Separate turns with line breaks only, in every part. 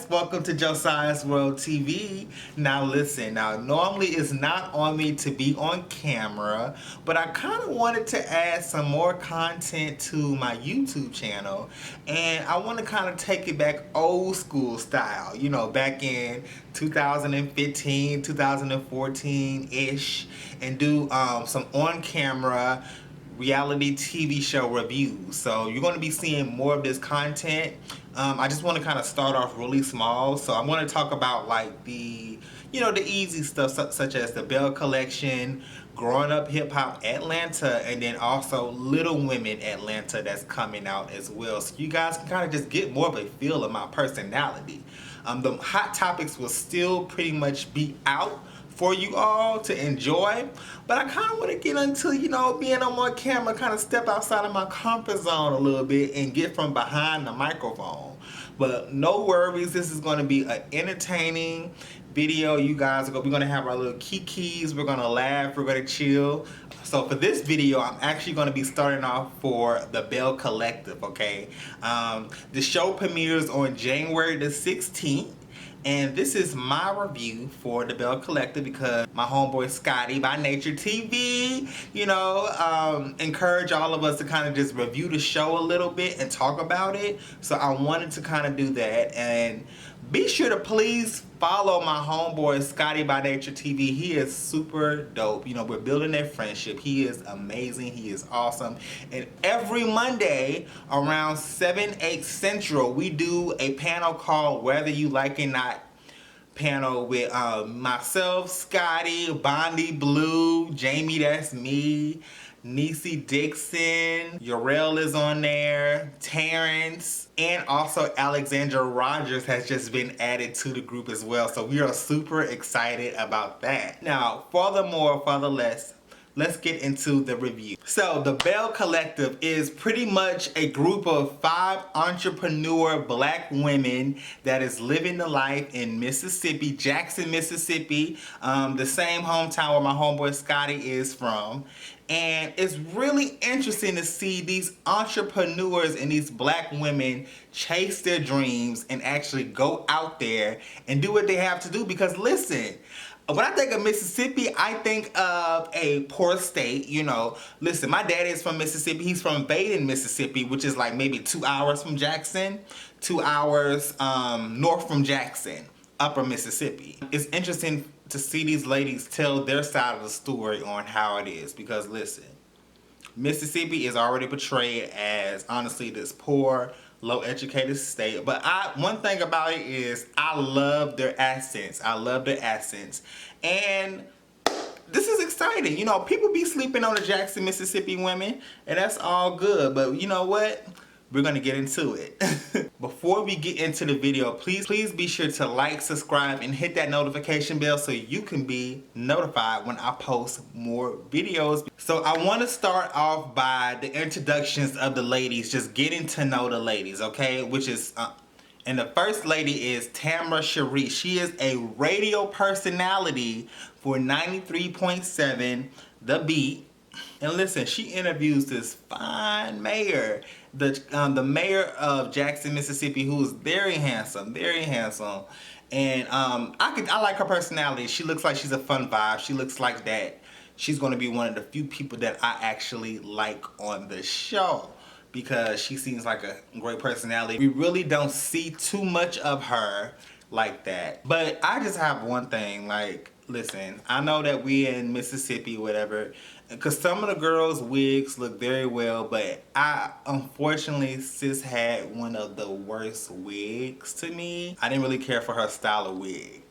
welcome to Josiah's World TV. Now listen, normally it's not on me to be on camera, but I kind of wanted to add some more content to my YouTube channel, and I want to kind of take it back old school style, you know, back in 2015, 2014-ish, and do some on-camera reality TV show reviews. So you're going to be seeing more of this content. I just want to kind of start off really small. So I'm going to talk about like the easy stuff such as the Belle collection, Growing Up Hip Hop Atlanta, and then also Little Women Atlanta that's coming out as well. So you guys can kind of just get more of a feel of my personality. The hot topics will still pretty much be out for you all to enjoy, but I kind of want to get into, being on my camera, kind of step outside of my comfort zone a little bit and get from behind the microphone. But no worries, this is going to be an entertaining video. You guys we're going to have our little kikis, we're going to laugh, we're going to chill. So for this video, I'm actually going to be starting off for the Belle Collective, okay? The show premieres on January the 16th. And this is my review for the Belle Collective because my homeboy Scotty by Nature TV, encourage all of us to kind of just review the show a little bit and talk about it. So I wanted to kind of do that. And be sure to please follow my homeboy Scotty by Nature TV. He is super dope. We're building that friendship. He is amazing. He is awesome. And every Monday around 7-8 Central, we do a panel called Whether You Like It or Not panel with myself, Scotty, Bondi Blue, Jamie, that's me, Niecy Dixon, Yorel is on there, Terrence, and also Alexandra Rogers has just been added to the group as well. So we are super excited about that. Now, furthermore, let's get into the review. So the Belle Collective is pretty much a group of 5 entrepreneur black women that is living the life in Mississippi, Jackson, Mississippi, the same hometown where my homeboy Scotty is from. And it's really interesting to see these entrepreneurs and these black women chase their dreams and actually go out there and do what they have to do. Because listen, when I think of Mississippi, I think of a poor state, Listen, my dad is from Mississippi. He's from Baden, Mississippi, which is like maybe 2 hours from Jackson, 2 hours north from Jackson, upper Mississippi. It's interesting to see these ladies tell their side of the story on how it is. Because listen, Mississippi is already portrayed as, honestly, this poor, low-educated state. But one thing about it is I love their accents. I love their accents. And this is exciting. People be sleeping on the Jackson, Mississippi women, and that's all good. But you know what? We're going to get into it. Before we get into the video, please be sure to like, subscribe, and hit that notification bell so you can be notified when I post more videos. So I want to start off by the introductions of the ladies, just getting to know the ladies, okay? Which is, and the first lady is Tamra Cherie. She is a radio personality for 93.7 The Beat. And listen, she interviews this fine mayor, the mayor of Jackson, Mississippi, who is very handsome, and I like her personality. She looks like she's a fun vibe. She looks like that she's going to be one of the few people that I actually like on the show because she seems like a great personality. We really don't see too much of her like that. But I just have one thing, listen, I know that we in Mississippi, whatever, because some of the girls' wigs look very well, but unfortunately, sis had one of the worst wigs to me. I didn't really care for her style of wig,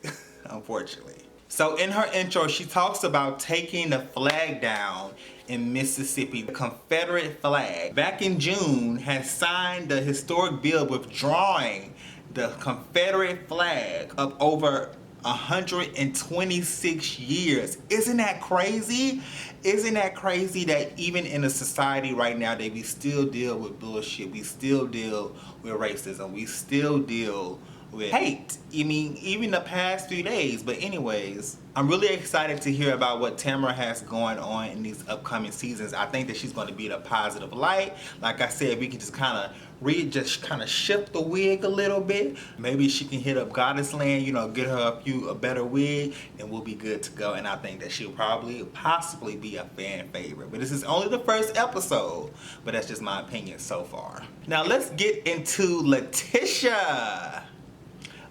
unfortunately. So in her intro, she talks about taking the flag down in Mississippi. The Confederate flag, back in June, has signed the historic bill withdrawing the Confederate flag of over 126 years. Isn't that crazy? Isn't that crazy that even in a society right now that we still deal with bullshit, we still deal with racism, we still deal with hate. I mean, even the past few days. But anyways, I'm really excited to hear about what Tamara has going on in these upcoming seasons. I think that she's going to be the positive light. Like I said, we can just kind of shift the wig a little bit. Maybe she can hit up Goddess Land, you know, get her a better wig, and we'll be good to go. And I think that she'll possibly be a fan favorite. But this is only the first episode, but that's just my opinion so far. Now let's get into Letitia.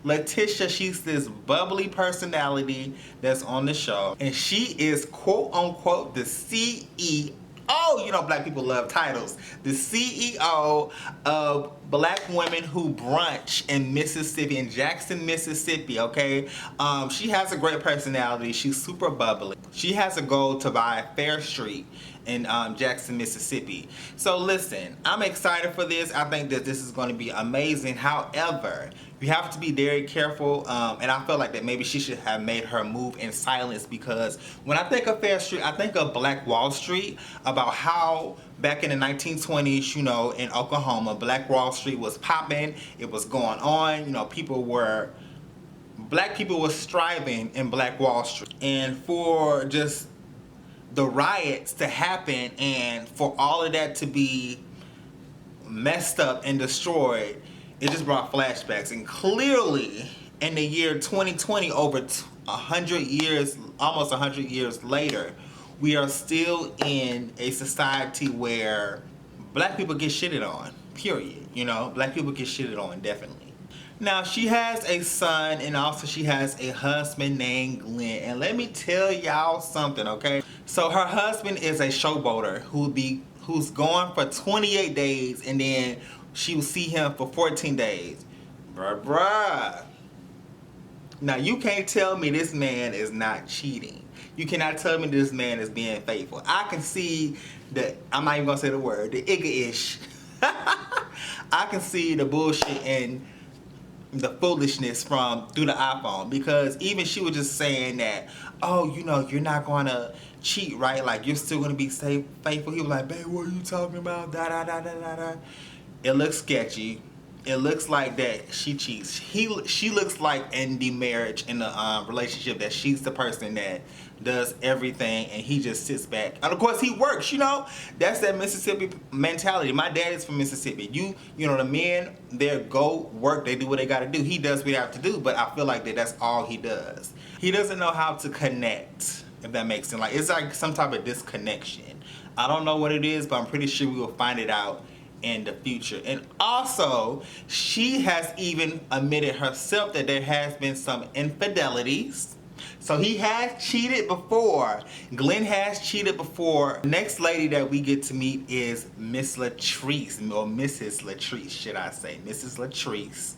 Letitia, she's this bubbly personality that's on the show, and she is quote unquote the CEO. You know, black people love titles. The CEO of Black Women Who Brunch in Mississippi, in Jackson, Mississippi, okay? She has a great personality. She's super bubbly. She has a goal to buy Fair Street in Jackson, Mississippi. So listen, I'm excited for this. I think that this is going to be amazing. However, you have to be very careful, and I feel like that maybe she should have made her move in silence, because when I think of Fair Street, I think of Black Wall Street, about how back in the 1920s, you know, in Oklahoma, Black Wall Street was popping, it was going on, you know, black people were striving in Black Wall Street. And for just the riots to happen and for all of that to be messed up and destroyed, it just brought flashbacks. And clearly in the year 2020, over 100 years, almost 100 years later, we are still in a society where black people get shitted on, period. You know, black people get shitted on, definitely. Now, she has a son, and also she has a husband named Glenn. And let me tell y'all something, okay? So her husband is a showboater who's gone for 28 days, and then she will see him for 14 days. Bruh. Now, you can't tell me this man is not cheating. You cannot tell me this man is being faithful. I can see the, I'm not even going to say the word, the igga-ish. I can see the bullshit and the foolishness through the iPhone, because even she was just saying that, oh, you know, you're not going to cheat, right? Like, you're still going to be faithful. He was like, babe, what are you talking about? Da da da da da da. It looks sketchy. It looks like that she cheats. She looks like in the marriage, in the relationship, that she's the person that does everything and he just sits back. And of course he works, you know. That's that Mississippi mentality. My dad is from Mississippi. You know, the men, they go work, they do what they gotta do. He does what he have to do, but I feel like that's all he does. He doesn't know how to connect, if that makes sense. Like, it's like some type of disconnection. I don't know what it is, but I'm pretty sure we will find it out in the future. And also, she has even admitted herself that there has been some infidelities. So he has cheated before. Glenn has cheated before. The next lady that we get to meet is Miss Latrice, or Mrs. Latrice, should I say. Mrs. Latrice.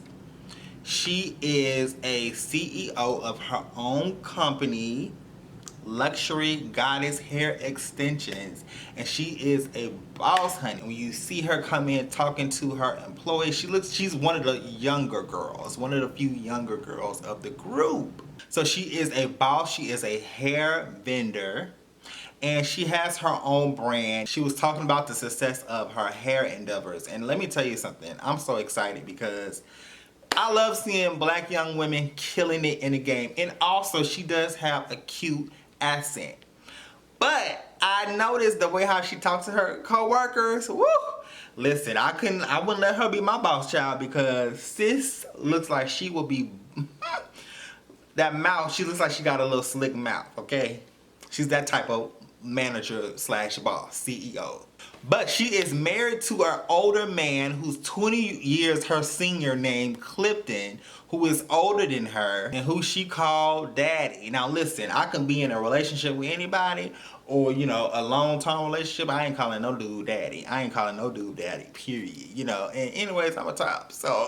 She is a CEO of her own company, Luxury Goddess Hair Extensions, and she is a boss, honey. When you see her come in talking to her employees, she's one of the younger girls, one of the few younger girls of the group. So she is a boss, she is a hair vendor, and she has her own brand. She was talking about the success of her hair endeavors, and let me tell you something, I'm so excited because I love seeing black young women killing it in the game. And also, she does have a cute accent. But I noticed the way how she talks to her co-workers. Woo! Listen, I wouldn't let her be my boss child, because sis looks like she will be that mouth, she looks like she got a little slick mouth, okay? She's that type of manager slash boss, CEO. But she is married to an older man who's 20 years her senior, named Clifton, who is older than her and who she called daddy. Now listen, I can be in a relationship with anybody, or, you know, a long-term relationship. I ain't calling no dude daddy. I ain't calling no dude daddy, period. You know, and anyways, I'm a top, so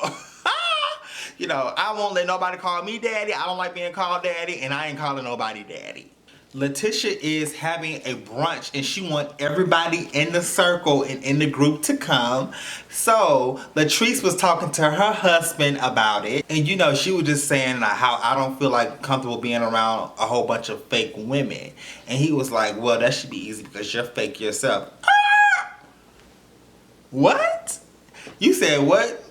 you know, I won't let nobody call me daddy. I don't like being called daddy, and I ain't calling nobody daddy. Letitia is having a brunch, and she wants everybody in the circle and in the group to come. So Latrice was talking to her husband about it, and you know, she was just saying how I don't feel like comfortable being around a whole bunch of fake women. And he was like, well, that should be easy because you're fake yourself. Ah! What? You said what?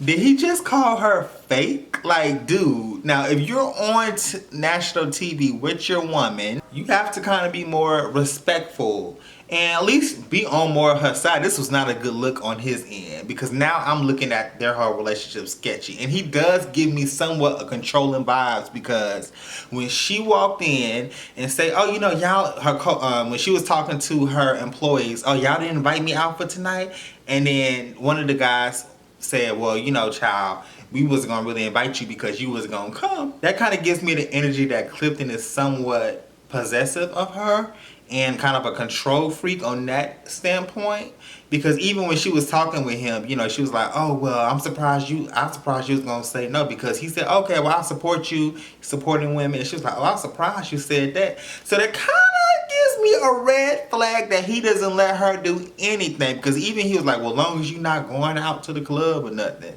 Did he just call her fake? Like, dude, now if you're on national TV with your woman, you have to kind of be more respectful and at least be on more of her side. This was not a good look on his end because now I'm looking at their whole relationship sketchy. And he does give me somewhat a controlling vibes because when she walked in and say, oh, you know, y'all, when she was talking to her employees, oh, y'all didn't invite me out for tonight? And then one of the guys said, well, you know, child, we wasn't gonna really invite you because you was gonna come. That kind of gives me the energy that Clifton is somewhat possessive of her and kind of a control freak on that standpoint. Because even when she was talking with him, you know, she was like, oh, well, I'm surprised you was gonna say no, because he said, okay, well, I support you supporting women. And she was like, oh, I'm surprised you said that. So that kind of gives me a red flag that he doesn't let her do anything, because even he was like, well, as long as you're not going out to the club or nothing.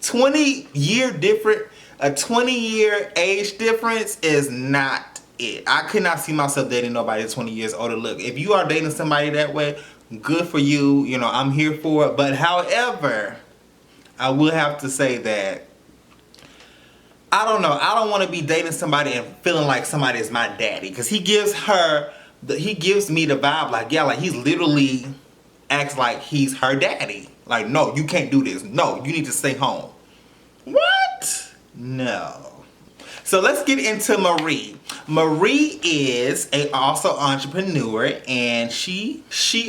20-year age difference is not it. I could not see myself dating nobody 20 years older. Look, if you are dating somebody that way, good for you. You know, I'm here for it. But however, I will have to say that I don't know. I don't want to be dating somebody and feeling like somebody is my daddy, because he gives me the vibe like, yeah, like he's literally acts like he's her daddy. Like, no, you can't do this. No, you need to stay home. What? No. So let's get into Marie. Marie is also entrepreneur, and she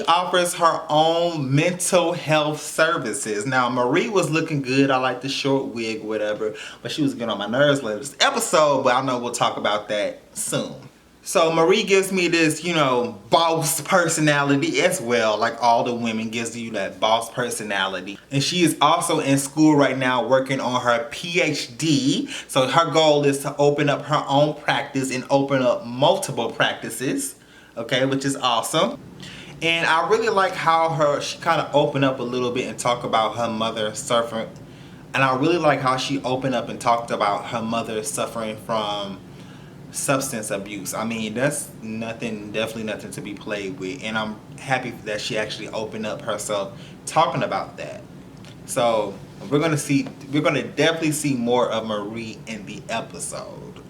offers her own mental health services. Now, Marie was looking good. I like the short wig, whatever, but she was getting on my nerves later this episode, but I know we'll talk about that soon. So Marie gives me this, you know, boss personality as well. Like all the women, gives you that boss personality. And she is also in school right now working on her PhD. So her goal is to open up her own practice and open up multiple practices. Okay, which is awesome. And I really like how she kind of opened up a little bit and talked about her mother suffering. And I really like how she opened up and talked about her mother suffering from substance abuse. I mean, that's definitely nothing to be played with, and I'm happy that she actually opened up herself talking about that. So we're gonna definitely see more of Marie in the episode.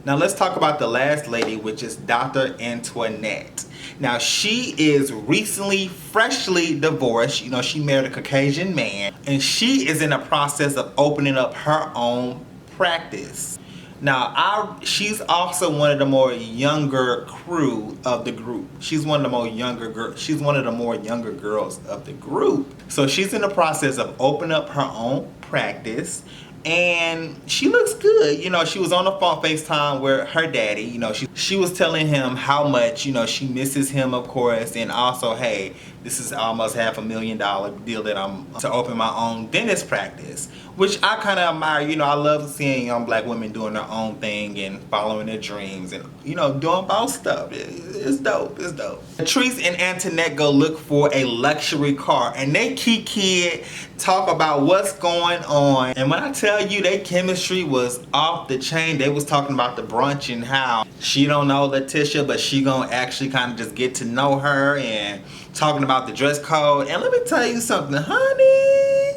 Now let's talk about the last lady, which is Dr. Antoinette. Now she is freshly divorced. You know, she married a Caucasian man, and she is in the process of opening up her own practice. Now, she's also one of the more younger crew of the group. She's one of the more younger girls of the group. So she's in the process of opening up her own practice, and she looks good. You know, she was on the phone FaceTime with her daddy. You know, she was telling him how much, you know, she misses him, of course, and also, hey, this is almost $500,000 deal that I'm to open my own dentist practice, which I kind of admire. You know, I love seeing young black women doing their own thing and following their dreams and, you know, doing both stuff. It's dope. It's dope. Patrice and Antoinette go look for a luxury car, and they kiki talk about what's going on. And when I tell you their chemistry was off the chain, they was talking about the brunch and how she don't know Letitia, but she gonna actually kind of just get to know her, and talking about the dress code. And let me tell you something, honey.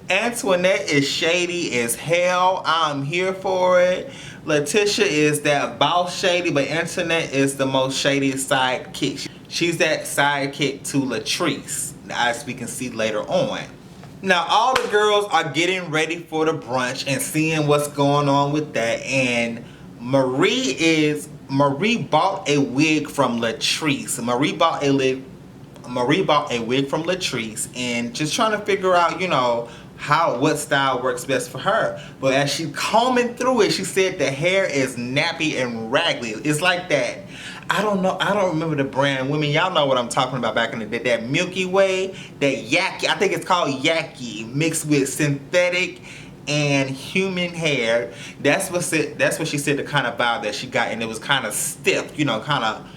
Antoinette is shady as hell. I'm here for it. Letitia is that boss shady, but Antoinette is the most shady sidekick. She's that sidekick to Latrice, as we can see later on. Now, all the girls are getting ready for the brunch and seeing what's going on with that. And Marie bought a wig from Latrice. Marie bought a wig from Latrice, and just trying to figure out, you know, what style works best for her. But as she combing through it, she said the hair is nappy and raggedy. It's like that. I don't know. I don't remember the brand. Women, y'all know what I'm talking about back in the day. That Milky Way, that Yaki. I think it's called Yaki, mixed with synthetic and human hair. That's what she said, the kind of vibe that she got, and it was kind of stiff, you know, kind of.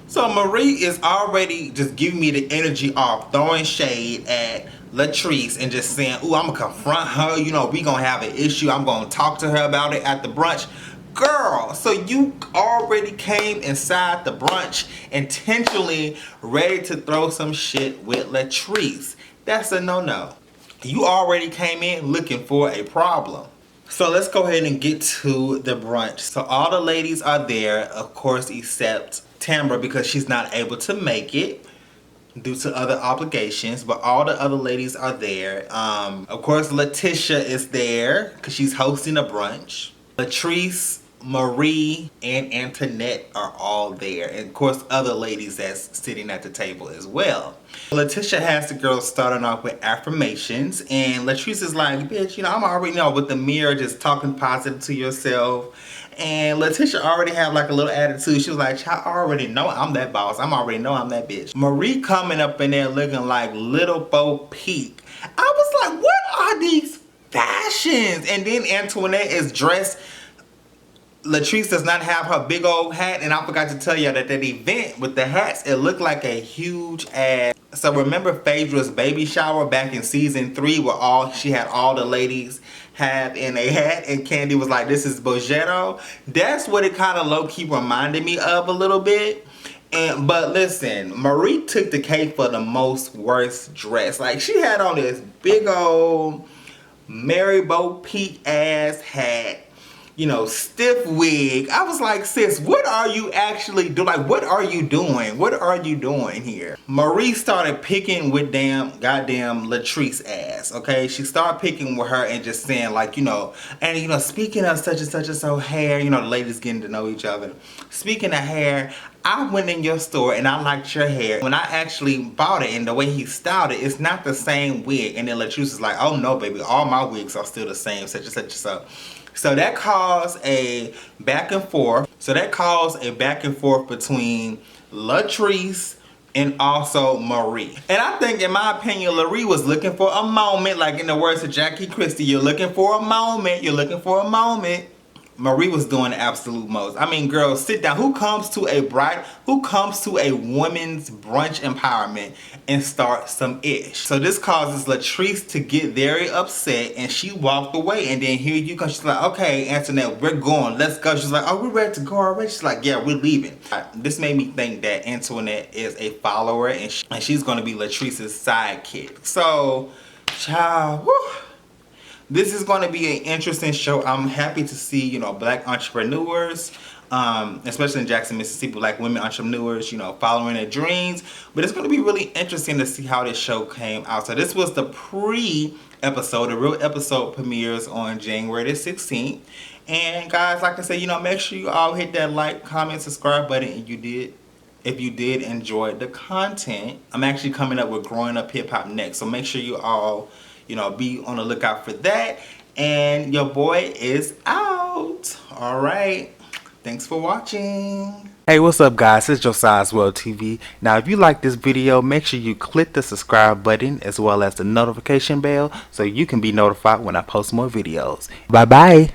So Marie is already just giving me the energy off, throwing shade at Latrice and just saying, ooh, I'm gonna confront her, you know, we gonna have an issue, I'm gonna talk to her about it at the brunch. Girl, so you already came inside the brunch intentionally ready to throw some shit with Latrice. That's a no-no. You already came in looking for a problem. So let's go ahead and get to the brunch. So all the ladies are there, of course, except Tambra because she's not able to make it due to other obligations, but all the other ladies are there. Of course, Letitia is there because she's hosting a brunch. Latrice, Marie, and Antoinette are all there, and of course other ladies that's sitting at the table as well. Letitia has the girls starting off with affirmations, and Latrice is like, bitch, you know, I'm already with the mirror just talking positive to yourself. And Letitia already had like a little attitude. She was like, I already know I'm that boss. I'm already know I'm that bitch. Marie coming up in there looking like Little Bo Peep. I was like, what are these fashions? And then Antoinette is dressed. Latrice does not have her big old hat, and I forgot to tell you that event with the hats, it looked like a huge ass. So remember Phaedra's baby shower back in season 3 where she had all the ladies have in a hat and Candy was like, this is Bogetto? That's what it kind of low-key reminded me of a little bit. But listen, Marie took the cake for the most worst dress. Like, she had on this big old Mary Bo Peep ass hat, you know, stiff wig. I was like, sis, what are you actually doing? Like, what are you doing? What are you doing here? Marie started picking with goddamn Latrice ass, okay? She started picking with her and just saying like, you know, and you know, speaking of such and so hair, you know, the ladies getting to know each other. Speaking of hair, I went in your store and I liked your hair. When I actually bought it and the way he styled it, it's not the same wig. And then Latrice is like, oh no, baby, all my wigs are still the same, such and so. So that caused a back and forth. Between Latrice and also Marie. And I think, in my opinion, Marie was looking for a moment, like in the words of Jackie Christie, you're looking for a moment, you're looking for a moment. Marie was doing the absolute most. I mean, girls, sit down. Who comes to a women's brunch empowerment and start some ish? So this causes Latrice to get very upset and she walked away. And then here you come. She's like, okay, Antoinette, we're going. Let's go. She's like, oh, we're ready to go already. She's like, yeah, we're leaving. This made me think that Antoinette is a follower and she's going to be Latrice's sidekick. So, child, whew. This is going to be an interesting show. I'm happy to see, you know, black entrepreneurs, especially in Jackson, Mississippi, black women entrepreneurs, you know, following their dreams. But it's going to be really interesting to see how this show came out. So this was the pre-episode. The real episode premieres on January the 16th. And guys, like I said, you know, make sure you all hit that like, comment, subscribe button if you did enjoy the content. I'm actually coming up with Growing Up Hip Hop next. So make sure you all, you know, be on the lookout for that. And your boy is out. All right. Thanks for watching. Hey, what's up, guys? It's Josiah's World TV. Now, if you like this video, make sure you click the subscribe button as well as the notification bell so you can be notified when I post more videos. Bye-bye.